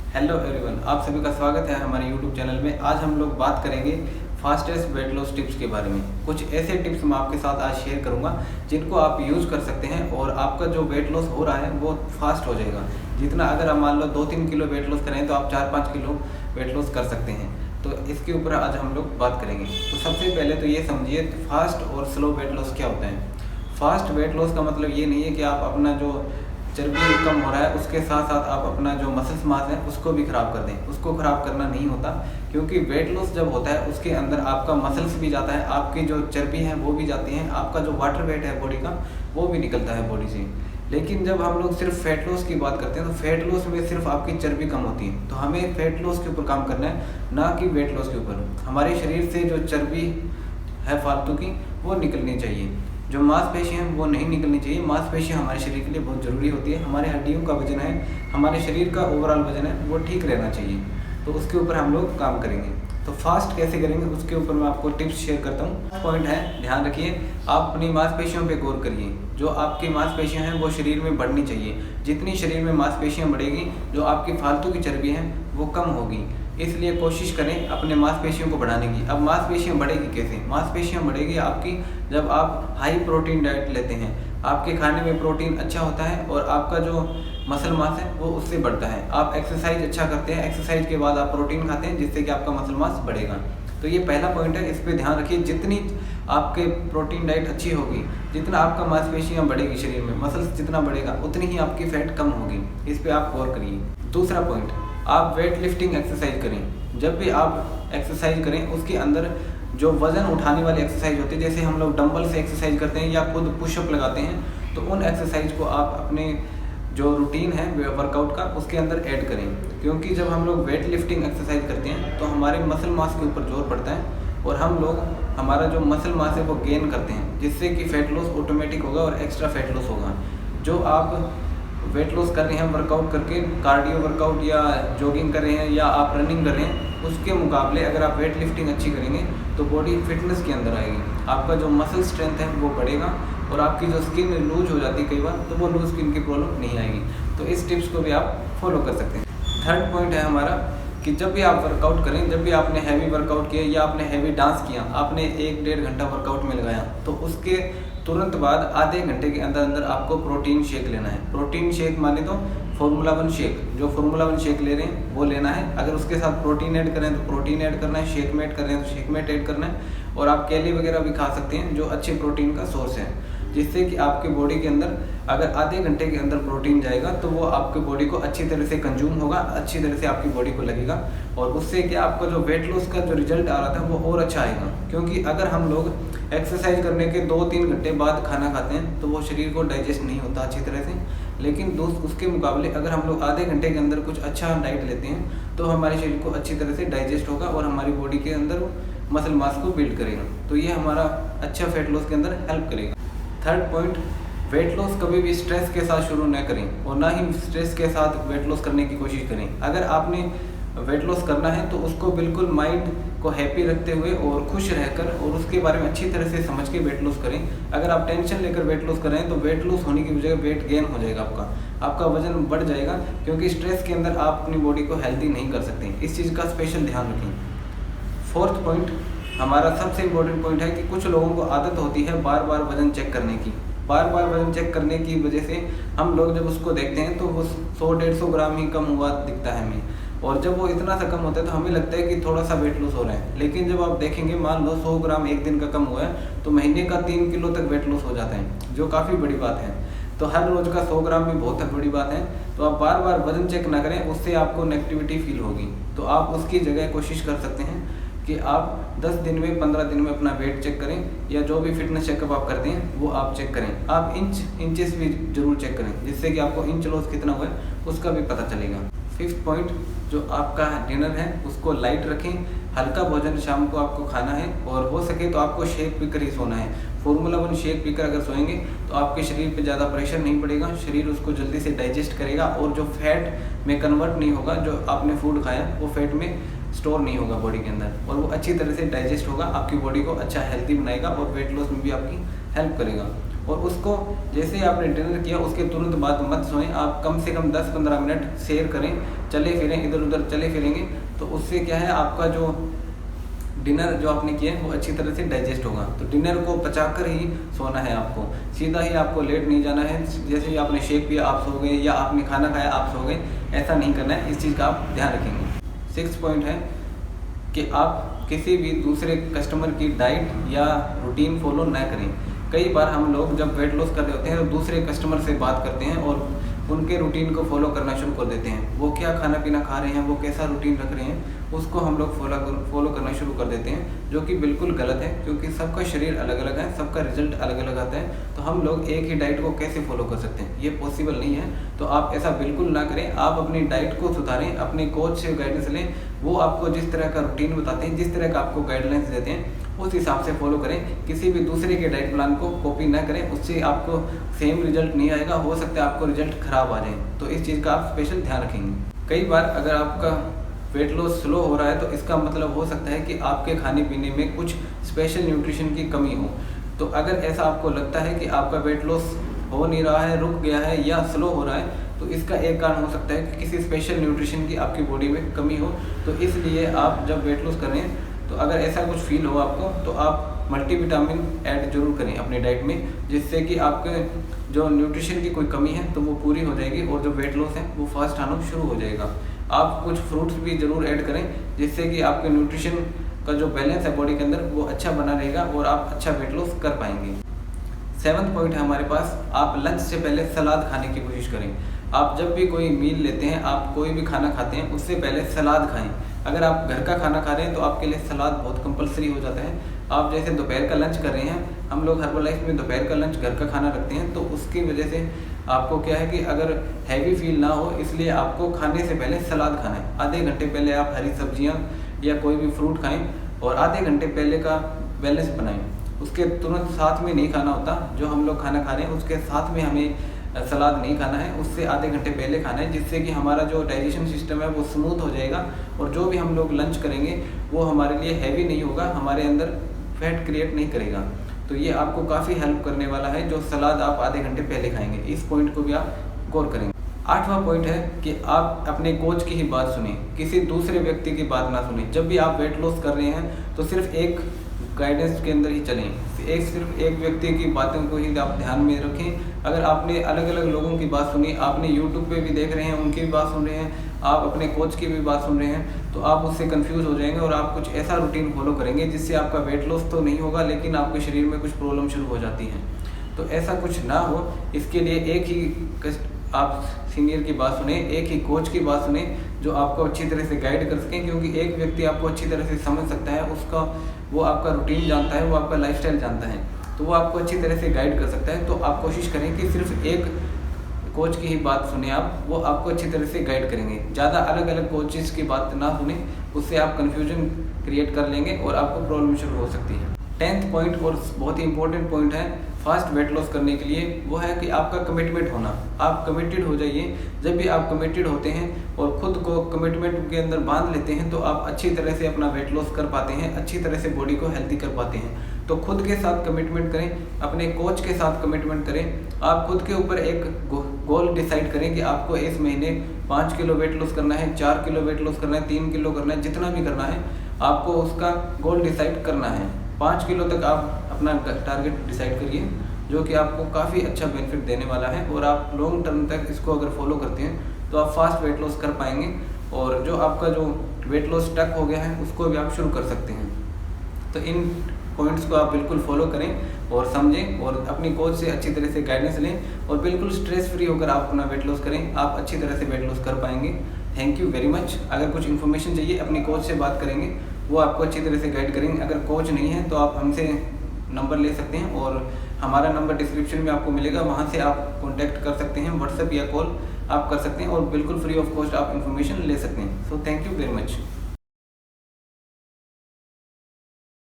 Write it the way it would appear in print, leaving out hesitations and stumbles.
Hello everyone, आप सभी का स्वागत है हमारे यूट्यूब चैनल में। आज हम लोग बात करेंगे फास्टेस्ट वेट लॉस टिप्स के बारे में। कुछ ऐसे टिप्स मैं आपके साथ आज शेयर करूंगा जिनको आप यूज़ कर सकते हैं और आपका जो वेट लॉस हो रहा है वो फास्ट हो जाएगा। जितना अगर आप मान लो 2-3 किलो वेट लॉस करें तो आप 4-5 किलो वेट लॉस कर सकते हैं। तो इसके ऊपर आज हम लोग बात करेंगे। तो सबसे पहले तो ये समझिए फास्ट और स्लो वेट लॉस क्या होता है। फास्ट वेट लॉस का मतलब ये नहीं है कि आप अपना जो चर्बी कम हो रहा है उसके साथ साथ आप अपना जो मसल्स मास है उसको भी ख़राब कर दें। उसको ख़राब करना नहीं होता, क्योंकि वेट लॉस जब होता है उसके अंदर आपका मसल्स भी जाता है, आपकी जो चर्बी है वो भी जाती है, आपका जो वाटर वेट है बॉडी का वो भी निकलता है बॉडी से। लेकिन जब हम लोग सिर्फ फैट लॉस की बात करते हैं तो फैट लॉस में सिर्फ आपकी चर्बी कम होती है। तो हमें फैट लॉस के ऊपर काम करना है, ना कि वेट लॉस के ऊपर। हमारे शरीर से जो चर्बी है फालतू की वो निकलनी चाहिए, जो मांसपेशी हैं वो नहीं निकलनी चाहिए। मांसपेशियाँ हमारे शरीर के लिए बहुत ज़रूरी होती है। हमारे हड्डियों का वजन है, हमारे शरीर का ओवरऑल वजन है वो ठीक रहना चाहिए। तो उसके ऊपर हम लोग काम करेंगे। तो फास्ट कैसे करेंगे उसके ऊपर मैं आपको टिप्स शेयर करता हूँ। पॉइंट है, ध्यान रखिए, आप अपनी मांसपेशियों पे गौर करिए। जो आपकी मांसपेशियाँ हैं वो शरीर में बढ़नी चाहिए। जितनी शरीर में मांसपेशियाँ बढ़ेगी, जो आपकी फालतू की चर्बी है वो कम होगी। इसलिए कोशिश करें अपने मांसपेशियों को बढ़ाने की। अब मांसपेशियाँ बढ़ेगी कैसे? मांसपेशियाँ बढ़ेगी आपकी जब आप हाई प्रोटीन डाइट लेते हैं। आपके खाने में प्रोटीन अच्छा होता है और आपका जो मसल मास है वो उससे बढ़ता है। आप एक्सरसाइज अच्छा करते हैं, एक्सरसाइज के बाद आप प्रोटीन खाते हैं जिससे कि आपका मसल मास बढ़ेगा। तो ये पहला पॉइंट है, इस पर ध्यान रखिए। जितनी आपके प्रोटीन डाइट अच्छी होगी, जितना आपका मांसपेशियाँ बढ़ेगी शरीर में, मसल्स जितना बढ़ेगा उतनी ही आपकी फैट कम होगी। इस पर आप गौर करिए। दूसरा पॉइंट, आप वेट लिफ्टिंग एक्सरसाइज करें। जब भी आप एक्सरसाइज करें उसके अंदर जो वज़न उठाने वाली एक्सरसाइज होती है, जैसे हम लोग डंबल से एक्सरसाइज करते हैं या खुद पुशअप लगाते हैं, तो उन एक्सरसाइज को आप अपने जो रूटीन है वर्कआउट का उसके अंदर ऐड करें। क्योंकि जब हम लोग वेट लिफ्टिंग एक्सरसाइज करते हैं तो हमारे मसल मास के ऊपर जोर पड़ता है और हम लोग हमारा जो मसल मास है वो गेन करते हैं, जिससे कि फैट लॉस ऑटोमेटिक होगा और एक्स्ट्रा फैट लॉस होगा। जो आप वेट लॉस कर रहे हैं वर्कआउट करके, कार्डियो वर्कआउट या जॉगिंग कर रहे हैं या आप रनिंग कर रहे हैं, उसके मुकाबले अगर आप वेट लिफ्टिंग अच्छी करेंगे तो बॉडी फिटनेस के अंदर आएगी। आपका जो मसल स्ट्रेंथ है वो बढ़ेगा और आपकी जो स्किन लूज हो जाती है कई बार, तो वो लूज स्किन की प्रॉब्लम नहीं आएगी। तो इस टिप्स को भी आप फॉलो कर सकते हैं। थर्ड पॉइंट है हमारा कि जब भी आप वर्कआउट करें, जब भी आपने हैवी वर्कआउट किया या आपने हैवी डांस किया, आपने 1-1.5 घंटा वर्कआउट में लगाया, तो उसके तुरंत बाद आधे घंटे के अंदर अंदर आपको प्रोटीन शेक लेना है। प्रोटीन शेक माने तो फार्मूला 1 शेक, जो फार्मूला 1 शेक ले रहे हैं वो लेना है। अगर उसके साथ प्रोटीन ऐड करें तो प्रोटीन ऐड करना है, शेक में ऐड कर रहे हैं तो शेक में ऐड करना है। और आप केले वगैरह भी खा सकते हैं जो अच्छे प्रोटीन का सोर्स है, जिससे कि आपके बॉडी के अंदर अगर आधे घंटे के अंदर प्रोटीन जाएगा तो वो आपके बॉडी को अच्छी तरह से कंज्यूम होगा, अच्छी तरह से आपकी बॉडी को लगेगा और उससे क्या आपका जो वेट लॉस का जो रिजल्ट आ रहा था वो और अच्छा आएगा। क्योंकि अगर हम लोग एक्सरसाइज करने के 2-3 घंटे बाद खाना खाते हैं तो वो शरीर को डाइजेस्ट नहीं होता अच्छी तरह से। लेकिन दोस्त उसके मुकाबले अगर हम लोग आधे घंटे के अंदर कुछ अच्छा डाइट लेते हैं तो हमारे शरीर को अच्छी तरह से डाइजेस्ट होगा और हमारी बॉडी के अंदर मसल मास को बिल्ड करेगा। तो ये हमारा अच्छा फैट लॉस के अंदर हेल्प करेगा। थर्ड पॉइंट, वेट लॉस कभी भी स्ट्रेस के साथ शुरू न करें और ना ही स्ट्रेस के साथ वेट लॉस करने की कोशिश करें। अगर आपने वेट लॉस करना है तो उसको बिल्कुल माइंड को हैप्पी रखते हुए और खुश रहकर और उसके बारे में अच्छी तरह से समझ के वेट लॉस करें। अगर आप टेंशन लेकर वेट लॉस कर रहे हैं तो वेट लॉस होने की बजाय वेट गेन हो जाएगा, आपका वजन बढ़ जाएगा। क्योंकि स्ट्रेस के अंदर आप अपनी बॉडी को हेल्दी नहीं कर सकते। इस चीज़ का स्पेशल ध्यान रखें। फोर्थ पॉइंट, हमारा सबसे इम्पोर्टेंट पॉइंट है कि कुछ लोगों को आदत होती है बार बार वजन चेक करने की। बार बार वजन चेक करने की वजह से हम लोग जब उसको देखते हैं तो वो 100-150 ग्राम ही कम हुआ दिखता है हमें, और जब वो इतना सा कम होता है तो हमें लगता है कि थोड़ा सा वेट लॉस हो रहा है। लेकिन जब आप देखेंगे, मान लो 100 ग्राम एक दिन का कम हुआ है तो महीने का 3 किलो तक वेट लॉस हो जाता है, जो काफ़ी बड़ी बात है। तो हर रोज़ का 100 ग्राम भी बहुत बड़ी बात है। तो आप बार बार वजन चेक ना करें, उससे आपको नेगेटिविटी फील होगी। तो आप उसकी जगह कोशिश कर सकते हैं कि आप 10 दिन में 15 दिन में अपना वेट चेक करें, या जो भी फिटनेस चेकअप आप करते हैं वो आप चेक करें। आप इंचेस भी जरूर चेक करें, जिससे कि आपको इंच लॉस कितना हुआ है उसका भी पता चलेगा। फिफ्थ पॉइंट, जो आपका डिनर है उसको लाइट रखें। हल्का भोजन शाम को आपको खाना है और हो सके तो आपको शेक पीकर ही सोना है। फार्मूला 1 शेक पीकर अगर सोएंगे तो आपके शरीर पे ज़्यादा प्रेशर नहीं पड़ेगा, शरीर उसको जल्दी से डाइजेस्ट करेगा और जो फैट में कन्वर्ट नहीं होगा, जो आपने फूड खाया वो फैट में स्टोर नहीं होगा बॉडी के अंदर, और वो अच्छी तरह से डाइजेस्ट होगा, आपकी बॉडी को अच्छा हेल्दी बनाएगा और वेट लॉस में भी आपकी हेल्प करेगा। और उसको जैसे ही आपने डिनर किया उसके तुरंत बाद मत सोएं। आप कम से कम 10-15 मिनट सैर करें, चले फिरें, इधर उधर चले फिरेंगे, तो उससे क्या है आपका जो डिनर जो आपने किया है वो अच्छी तरह से डाइजेस्ट होगा। तो डिनर को पचाकर ही सोना है आपको, सीधा ही आपको लेट नहीं जाना है। जैसे ही आपने शेक पिया आप सो गए, या आपने खाना खाया आप सो गए, ऐसा नहीं करना है। इस चीज़ का आप ध्यान रखेंगे। 6 पॉइंट है कि आप किसी भी दूसरे कस्टमर की डाइट या रूटीन फॉलो न करें। कई बार हम लोग जब वेट लॉस कर रहे होते हैं तो दूसरे कस्टमर से बात करते हैं और उनके रूटीन को फॉलो करना शुरू कर देते हैं। वो क्या खाना पीना खा रहे हैं, वो कैसा रूटीन रख रहे हैं, उसको हम लोग फॉलो करना शुरू कर देते हैं, जो कि बिल्कुल गलत है। क्योंकि सबका शरीर अलग अलग है, सबका रिजल्ट अलग अलग आता है। तो हम लोग एक ही डाइट को कैसे फॉलो कर सकते हैं, ये पॉसिबल नहीं है। तो आप ऐसा बिल्कुल ना करें। आप अपनी डाइट को सुधारें, अपने कोच से गाइडेंस लें। वो आपको जिस तरह का रूटीन बताते हैं, जिस तरह का आपको गाइडलाइंस देते हैं, उस हिसाब से फॉलो करें। किसी भी दूसरे के डाइट प्लान को कॉपी ना करें, उससे आपको सेम रिजल्ट नहीं आएगा, हो सकता है आपको रिजल्ट खराब आ जाए। तो इस चीज़ का आप स्पेशल ध्यान रखेंगे। कई बार अगर आपका वेट लॉस स्लो हो रहा है तो इसका मतलब हो सकता है कि आपके खाने पीने में कुछ स्पेशल न्यूट्रिशन की कमी हो। तो अगर ऐसा आपको लगता है कि आपका वेट लॉस हो नहीं रहा है, रुक गया है या स्लो हो रहा है, तो इसका एक कारण हो सकता है कि किसी स्पेशल न्यूट्रिशन की आपकी बॉडी में कमी हो। तो इसलिए आप जब वेट लॉस करें तो अगर ऐसा कुछ फील हो आपको, तो आप मल्टीविटामिन ऐड जरूर करें अपनी डाइट में, जिससे कि आपके जो न्यूट्रिशन की कोई कमी है तो वो पूरी हो जाएगी और जो वेट लॉस है वो फास्ट आना शुरू हो जाएगा। आप कुछ फ्रूट्स भी ज़रूर ऐड करें, जिससे कि आपके न्यूट्रिशन का जो बैलेंस है बॉडी के अंदर वो अच्छा बना रहेगा और आप अच्छा वेट लॉस कर पाएंगे। 7th पॉइंट है हमारे पास, आप लंच से पहले सलाद खाने की कोशिश करें। आप जब भी कोई मील लेते हैं, आप कोई भी खाना खाते हैं, उससे पहले सलाद खाएं। अगर आप घर का खाना खा रहे हैं तो आपके लिए सलाद बहुत कंपलसरी हो जाता है। आप जैसे दोपहर का लंच कर रहे हैं, हम लोग हर्बलाइफ में दोपहर का लंच घर का खाना रखते हैं, तो उसकी वजह से आपको क्या है कि अगर हैवी फील ना हो, इसलिए आपको खाने से पहले सलाद खाना है। आधे घंटे पहले आप हरी सब्जियां या कोई भी फ्रूट खाएं और आधे घंटे पहले का बैलेंस बनाएं। उसके तुरंत साथ में नहीं खाना होता, जो हम लोग खाना खा रहे हैं उसके साथ में हमें सलाद नहीं खाना है, उससे आधे घंटे पहले खाना है, जिससे कि हमारा जो डाइजेशन सिस्टम है वो स्मूथ हो जाएगा और जो भी हम लोग लंच करेंगे वो हमारे लिए हैवी नहीं होगा, हमारे अंदर फैट क्रिएट नहीं करेगा। तो ये आपको काफ़ी हेल्प करने वाला है जो सलाद आप आधे घंटे पहले खाएंगे। इस पॉइंट को भी आप गौर करेंगे। 8वां पॉइंट है कि आप अपने कोच की ही बात सुनें, किसी दूसरे व्यक्ति की बात ना सुनें। जब भी आप वेट लॉस कर रहे हैं तो सिर्फ एक गाइडेंस के अंदर ही चलें, सिर्फ एक व्यक्ति की बातों को ही आप ध्यान में रखें। अगर आपने अलग अलग लोगों की बात सुनी, आपने यूट्यूब पे भी देख रहे हैं उनकी भी बात सुन रहे हैं, आप अपने कोच की भी बात सुन रहे हैं, तो आप उससे कंफ्यूज हो जाएंगे और आप कुछ ऐसा रूटीन फॉलो करेंगे जिससे आपका वेट लॉस तो नहीं होगा, लेकिन आपके शरीर में कुछ प्रॉब्लम शुरू हो जाती है। तो ऐसा कुछ ना हो, इसके लिए एक ही आप सीनियर की बात सुने, एक ही कोच की बात सुने जो आपको अच्छी तरह से गाइड कर सकें। क्योंकि एक व्यक्ति आपको अच्छी तरह से समझ सकता है, उसका वो आपका रूटीन जानता है, वो आपका लाइफस्टाइल जानता है, तो वो आपको अच्छी तरह से गाइड कर सकता है। तो आप कोशिश करें कि सिर्फ एक कोच की ही बात सुने आप, वो आपको अच्छी तरह से गाइड करेंगे। ज़्यादा अलग अलग कोचेस की बात ना सुने, उससे आप कन्फ्यूजन क्रिएट कर लेंगे और आपको प्रॉब्लम शुरू हो सकती है। 10th पॉइंट और बहुत ही इंपॉर्टेंट पॉइंट है फास्ट वेट लॉस करने के लिए, वो है कि आपका कमिटमेंट होना। आप कमिटेड हो जाइए। जब भी आप कमिटेड होते हैं और खुद को कमिटमेंट के अंदर बांध लेते हैं, तो आप अच्छी तरह से अपना वेट लॉस कर पाते हैं, अच्छी तरह से बॉडी को हेल्दी कर पाते हैं। तो खुद के साथ कमिटमेंट करें, अपने कोच के साथ कमिटमेंट करें। आप खुद के ऊपर एक गोल डिसाइड करें कि आपको इस महीने 5 किलो वेट लॉस करना है, 4 किलो वेट लॉस करना है, 3 किलो करना है, जितना भी करना है आपको उसका गोल डिसाइड करना है। 5 किलो तक आप अपना टारगेट डिसाइड करिए, जो कि आपको काफ़ी अच्छा बेनिफिट देने वाला है। और आप लॉन्ग टर्म तक इसको अगर फॉलो करते हैं तो आप फास्ट वेट लॉस कर पाएंगे और जो आपका जो वेट लॉस स्टक हो गया है उसको भी आप शुरू कर सकते हैं। तो इन पॉइंट्स को आप बिल्कुल फॉलो करें और समझें और अपनी कोच से अच्छी तरह से गाइडेंस लें और बिल्कुल स्ट्रेस फ्री होकर आप अपना वेट लॉस करें। आप अच्छी तरह से वेट लॉस कर पाएंगे। Thank you very much. अगर कुछ इन्फॉर्मेशन चाहिए अपनी कोच से बात करेंगे, वो आपको अच्छी तरह से गाइड करेंगे। अगर कोच नहीं है तो आप हमसे नंबर ले सकते हैं और हमारा नंबर डिस्क्रिप्शन में आपको मिलेगा, वहाँ से आप कॉन्टैक्ट कर सकते हैं, व्हाट्सएप या कॉल आप कर सकते हैं और बिल्कुल फ्री ऑफ कॉस्ट आप इन्फॉर्मेशन ले सकते हैं। So thank you very much.